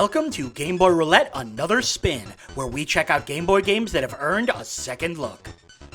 Welcome to Game Boy Roulette, another spin, where we check out Game Boy games that have earned a second look.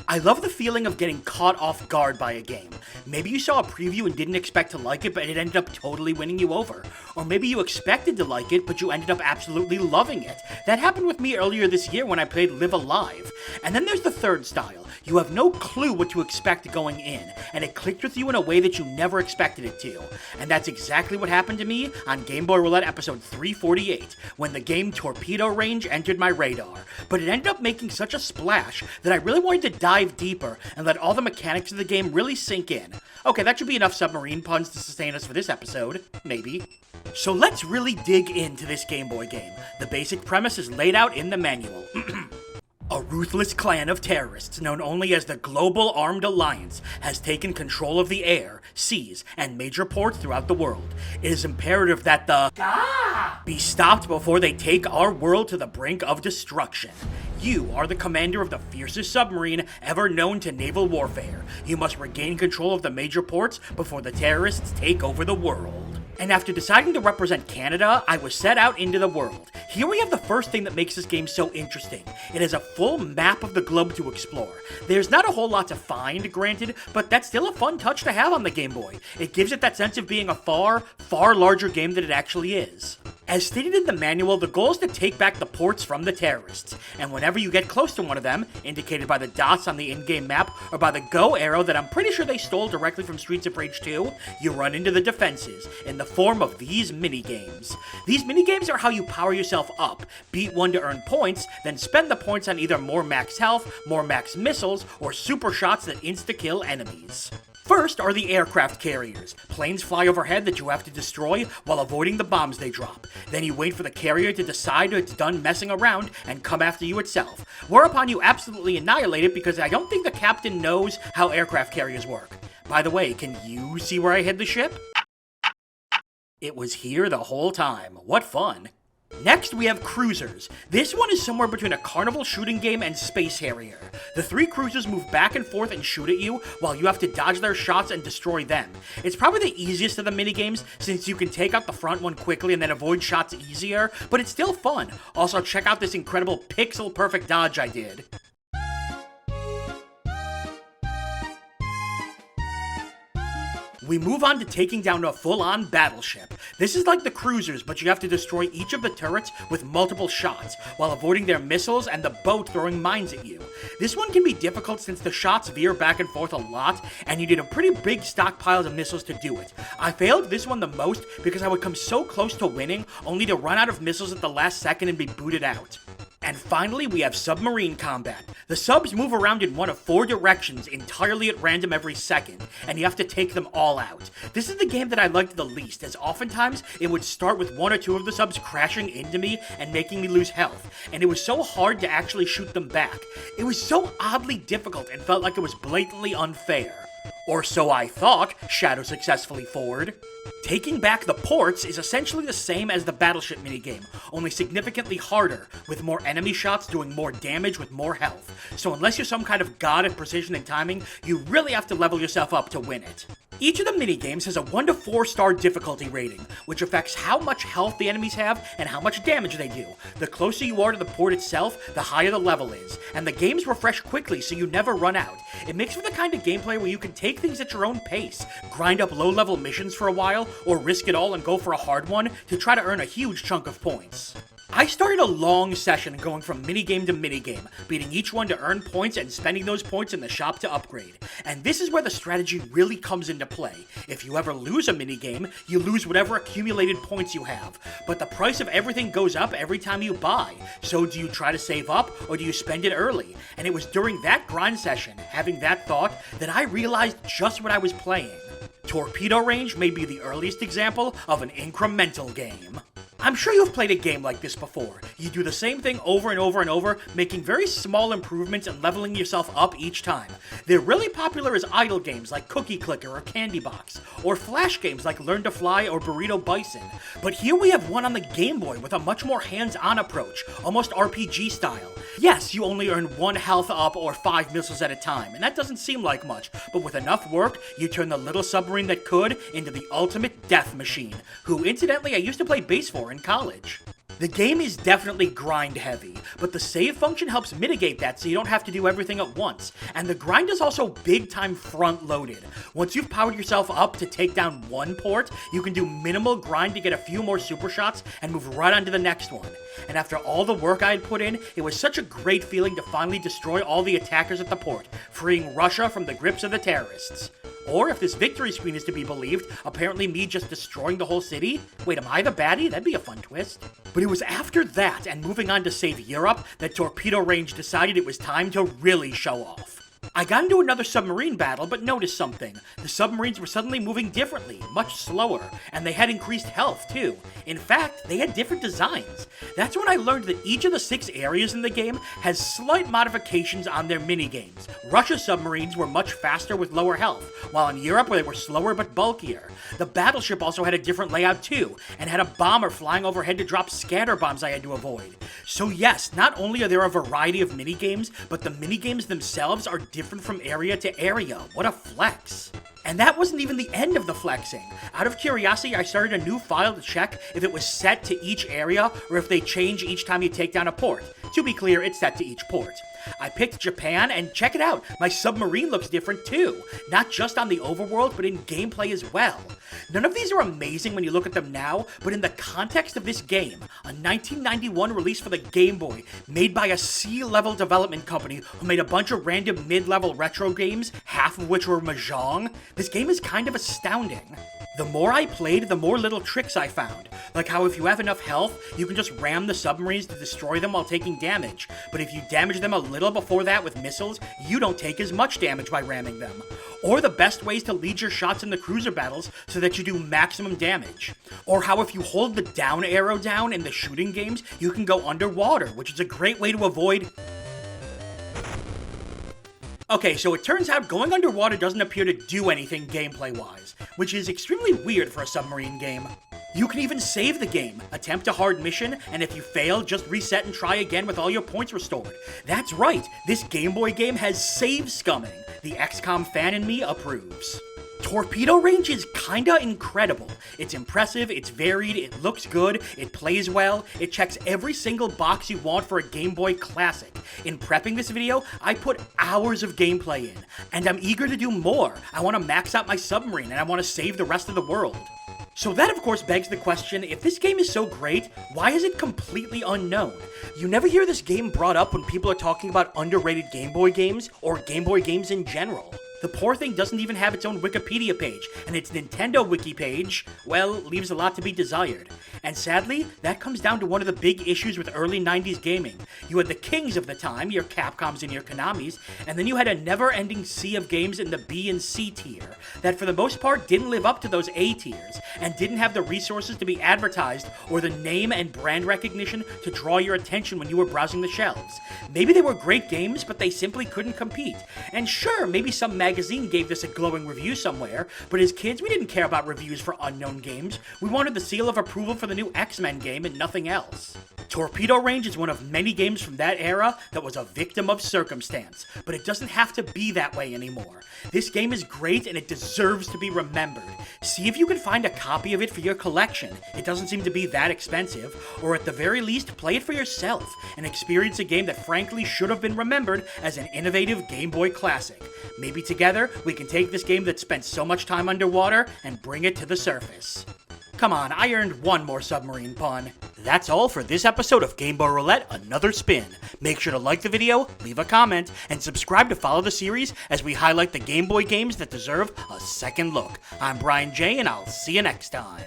I love the feeling of getting caught off guard by a game. Maybe you saw a preview and didn't expect to like it, but it ended up totally winning you over. Or maybe you expected to like it, but you ended up absolutely loving it. That happened with me earlier this year when I played Live Alive. And then there's the third style. You have no clue what to expect going in, and it clicked with you in a way that you never expected it to. And that's exactly what happened to me on Game Boy Roulette episode 348, when the game Torpedo Range entered my radar. But it ended up making such a splash that I really wanted to dive deeper and let all the mechanics of the game really sink in. Okay, that should be enough submarine puns to sustain us for this episode. Maybe. So let's really dig into this Game Boy game. The basic premise is laid out in the manual. A ruthless clan of terrorists known only as the Global Armed Alliance has taken control of the air, seas, and major ports throughout the world. It is imperative that the be stopped before they take our world to the brink of destruction. You are the commander of the fiercest submarine ever known to naval warfare. You must regain control of the major ports before the terrorists take over the world. And after deciding to represent Canada, I was set out into the world. Here we have the first thing that makes this game so interesting. It has a full map of the globe to explore. There's not a whole lot to find, granted, but that's still a fun touch to have on the Game Boy. It gives it that sense of being a far, far larger game than it actually is. As stated in the manual, the goal is to take back the ports from the terrorists, and whenever you get close to one of them, indicated by the dots on the in-game map or by the go arrow that I'm pretty sure they stole directly from Streets of Rage 2, you run into the defenses in the form of these mini-games. These mini-games are how you power yourself up, beat one to earn points, then spend the points on either more max health, more max missiles, or super shots that insta-kill enemies. First are the aircraft carriers. Planes fly overhead that you have to destroy while avoiding the bombs they drop. Then you wait for the carrier to decide it's done messing around and come after you itself. Whereupon you absolutely annihilate it because I don't think the captain knows how aircraft carriers work. By the way, can you see where I hid the ship? It was here the whole time. What fun. Next, we have cruisers. This one is somewhere between a carnival shooting game and Space Harrier. The three cruisers move back and forth and shoot at you, while you have to dodge their shots and destroy them. It's probably the easiest of the minigames, since you can take out the front one quickly and then avoid shots easier, but it's still fun. Also, check out this incredible pixel-perfect dodge I did. We move on to taking down a full-on battleship. This is like the cruisers, but you have to destroy each of the turrets with multiple shots, while avoiding their missiles and the boat throwing mines at you. This one can be difficult since the shots veer back and forth a lot, and you need a pretty big stockpile of missiles to do it. I failed this one the most because I would come so close to winning, only to run out of missiles at the last second and be booted out. And finally, we have submarine combat. The subs move around in one of 4 directions entirely at random every second, and you have to take them all out. This is the game that I liked the least, as oftentimes it would start with 1 or 2 of the subs crashing into me and making me lose health, and it was so hard to actually shoot them back. It was so oddly difficult and felt like it was blatantly unfair. Or so I thought, Shadow successfully forward. Taking back the ports is essentially the same as the battleship minigame, only significantly harder, with more enemy shots doing more damage with more health. So unless you're some kind of god at precision and timing, you really have to level yourself up to win it. Each of the minigames has a 1 to 4 star difficulty rating, which affects how much health the enemies have and how much damage they do. The closer you are to the port itself, the higher the level is, and the games refresh quickly so you never run out. It makes for the kind of gameplay where you can take things at your own pace, grind up low-level missions for a while, or risk it all and go for a hard one to try to earn a huge chunk of points. I started a long session going from minigame to minigame, beating each one to earn points and spending those points in the shop to upgrade. And this is where the strategy really comes into play. If you ever lose a minigame, you lose whatever accumulated points you have. But the price of everything goes up every time you buy. So do you try to save up, or do you spend it early? And it was during that grind session, having that thought, that I realized just what I was playing. Torpedo Range may be the earliest example of an incremental game. I'm sure you've played a game like this before. You do the same thing over and over and over, making very small improvements and leveling yourself up each time. They're really popular as idle games like Cookie Clicker or Candy Box, or flash games like Learn to Fly or Burrito Bison. But here we have one on the Game Boy with a much more hands-on approach, almost RPG style. Yes, you only earn 1 health up or 5 missiles at a time, and that doesn't seem like much, but with enough work, you turn the little submarine that could into the ultimate death machine, who incidentally I used to play bass for in college. The game is definitely grind heavy, but the save function helps mitigate that so you don't have to do everything at once. And the grind is also big time front loaded. Once you've powered yourself up to take down one port, you can do minimal grind to get a few more super shots and move right on to the next one. And after all the work I had put in, it was such a great feeling to finally destroy all the attackers at the port, freeing Russia from the grips of the terrorists. Or if this victory screen is to be believed, apparently me just destroying the whole city? Wait, am I the baddie? That'd be a fun twist. But it was after that, and moving on to save Europe, that Torpedo Range decided it was time to really show off. I got into another submarine battle, but noticed something. The submarines were suddenly moving differently, much slower, and they had increased health too. In fact, they had different designs. That's when I learned that each of the 6 areas in the game has slight modifications on their minigames. Russia's submarines were much faster with lower health, while in Europe they were slower but bulkier. The battleship also had a different layout too, and had a bomber flying overhead to drop scatter bombs I had to avoid. So yes, not only are there a variety of minigames, but the minigames themselves are different from area to area. What a flex. And that wasn't even the end of the flexing. Out of curiosity, I started a new file to check if it was set to each area or if they change each time you take down a port. To be clear, it's set to each port. I picked Japan, and check it out, my submarine looks different too. Not just on the overworld, but in gameplay as well. None of these are amazing when you look at them now, but in the context of this game, a 1991 release for the Game Boy, made by a C-level development company who made a bunch of random mid-level retro games, half of which were Mahjong, this game is kind of astounding. The more I played, the more little tricks I found, like how if you have enough health, you can just ram the submarines to destroy them while taking damage, but if you damage them a little before that with missiles, you don't take as much damage by ramming them. Or the best ways to lead your shots in the cruiser battles so that you do maximum damage. Or how if you hold the down arrow down in the shooting games, you can go underwater, which is a great way to avoid... Okay, so it turns out going underwater doesn't appear to do anything gameplay-wise, which is extremely weird for a submarine game. You can even save the game, attempt a hard mission, and if you fail, just reset and try again with all your points restored. That's right, this Game Boy game has save scumming. The XCOM fan in me approves. Torpedo Range is kinda incredible. It's impressive, it's varied, it looks good, it plays well, it checks every single box you want for a Game Boy classic. In prepping this video, I put hours of gameplay in, and I'm eager to do more. I want to max out my submarine, and I want to save the rest of the world. So that of course begs the question, if this game is so great, why is it completely unknown? You never hear this game brought up when people are talking about underrated Game Boy games, or Game Boy games in general. The poor thing doesn't even have its own Wikipedia page, and its Nintendo wiki page, well, leaves a lot to be desired. And sadly, that comes down to one of the big issues with early 90s gaming. You had the kings of the time, your Capcoms and your Konamis, and then you had a never-ending sea of games in the B and C tier, that for the most part didn't live up to those A tiers, and didn't have the resources to be advertised or the name and brand recognition to draw your attention when you were browsing the shelves. Maybe they were great games, but they simply couldn't compete. And sure, maybe some magazine gave this a glowing review somewhere, but as kids, we didn't care about reviews for unknown games. We wanted the seal of approval for the new X-Men game and nothing else. Torpedo Range is one of many games from that era that was a victim of circumstance, but it doesn't have to be that way anymore. This game is great and it deserves to be remembered. See if you can find a copy of it for your collection. It doesn't seem to be that expensive, or at the very least, play it for yourself and experience a game that frankly should have been remembered as an innovative Game Boy classic. Maybe together, we can take this game that spent so much time underwater and bring it to the surface. Come on, I earned one more submarine pun. That's all for this episode of Game Boy Roulette, Another Spin. Make sure to like the video, leave a comment, and subscribe to follow the series as we highlight the Game Boy games that deserve a second look. I'm Brian J, and I'll see you next time.